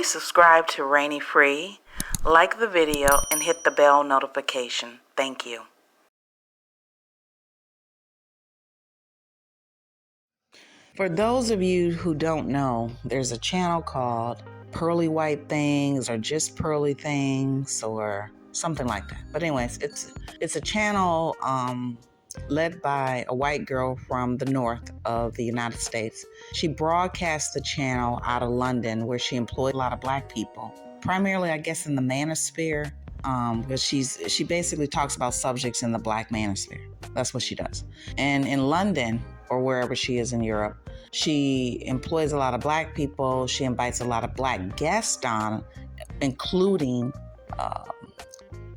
Please subscribe to Rainy Free, like the video, and hit the bell notification. Thank you. For those of you who don't know, there's a channel called Pearly White Things or Just Pearly Things or something like that. But anyways, it's a channel led by a white girl from the north of the United States. She broadcasts the channel out of London, where she employed a lot of black people, primarily, I guess, in the Manosphere. Because she basically talks about subjects in the black manosphere. That's what she does. And in London, or wherever she is in Europe, she employs a lot of black people. She invites a lot of black guests on, including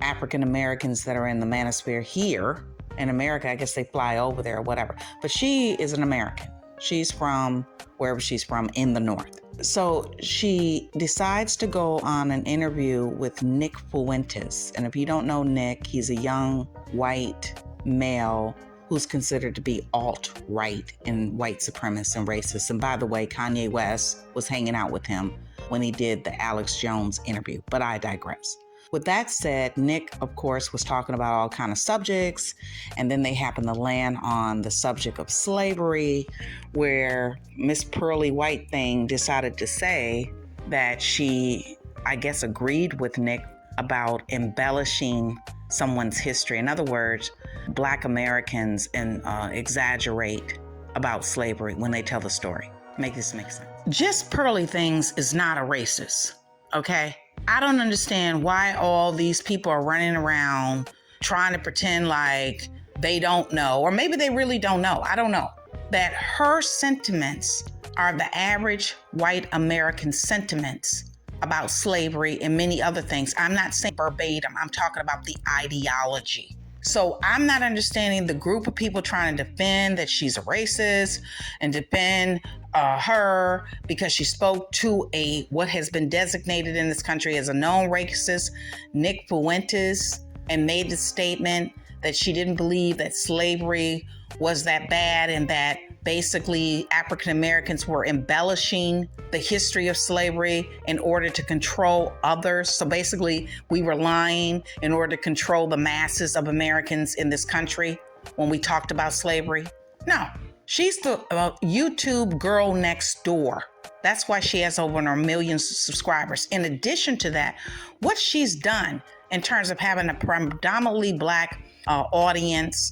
African Americans that are in the manosphere here. In America, I guess they fly over there or whatever. But she is an American. She's from wherever she's from in the north. So she decides to go on an interview with Nick Fuentes. And if you don't know Nick, he's a young white male who's considered to be alt-right and white supremacist and racist. And by the way, Kanye West was hanging out with him when he did the Alex Jones interview, but I digress. With that said, Nick, of course, was talking about all kinds of subjects, and then they happened to land on the subject of slavery, where Miss Pearly White Thing decided to say that she, I guess, agreed with Nick about embellishing someone's history. In other words, Black Americans exaggerate about slavery when they tell the story. Make this make sense. Just Pearly Things is not a racist, okay? I don't understand why all these people are running around trying to pretend like they don't know, or maybe they really don't know. I don't know. That her sentiments are the average white American sentiments about slavery and many other things. I'm not saying verbatim. I'm talking about the ideology. So I'm not understanding the group of people trying to defend that she's a racist and defend her because she spoke to what has been designated in this country as a known racist, Nick Fuentes, and made the statement that she didn't believe that slavery was that bad and that basically African Americans were embellishing the history of slavery in order to control others. So basically we were lying in order to control the masses of Americans in this country when we talked about slavery. No, she's the YouTube girl next door. That's why she has over 1 million subscribers. In addition to that, what she's done in terms of having a predominantly black audience,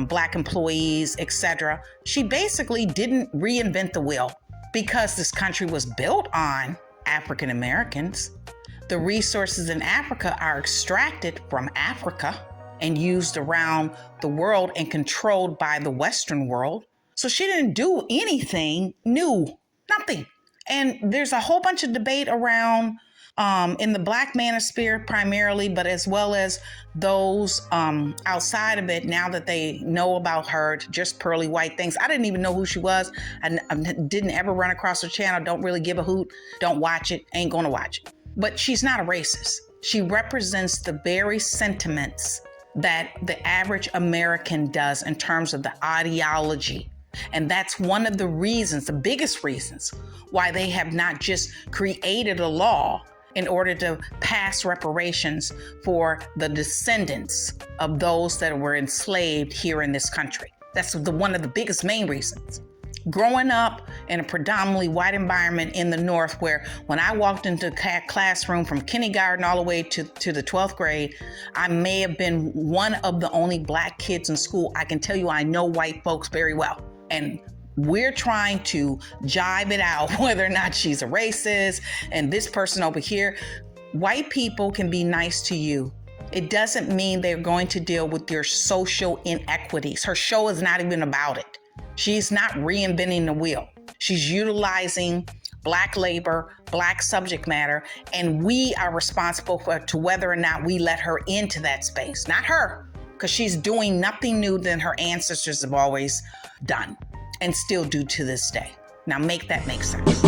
black employees, etc. She basically didn't reinvent the wheel because this country was built on African Americans. The resources in Africa are extracted from Africa and used around the world and controlled by the Western world. So she didn't do anything new, nothing. And there's a whole bunch of debate around in the Black Manosphere primarily, but as well as those outside of it, now that they know about her, Just Pearly White Things. I didn't even know who she was. I didn't ever run across her channel. Don't really give a hoot. Don't watch it. Ain't gonna watch it. But she's not a racist. She represents the very sentiments that the average American does in terms of the ideology. And that's one of the reasons, the biggest reasons, why they have not just created a law in order to pass reparations for the descendants of those that were enslaved here in this country. That's one of the biggest main reasons. Growing up in a predominantly white environment in the North, where when I walked into a classroom from kindergarten all the way to the 12th grade, I may have been one of the only black kids in school. I can tell you I know white folks very well. And we're trying to jive it out, whether or not she's a racist and this person over here. White people can be nice to you. It doesn't mean they're going to deal with your social inequities. Her show is not even about it. She's not reinventing the wheel. She's utilizing black labor, black subject matter, and we are responsible to whether or not we let her into that space. Not her, because she's doing nothing new than her ancestors have always done and still do to this day. Now make that make sense.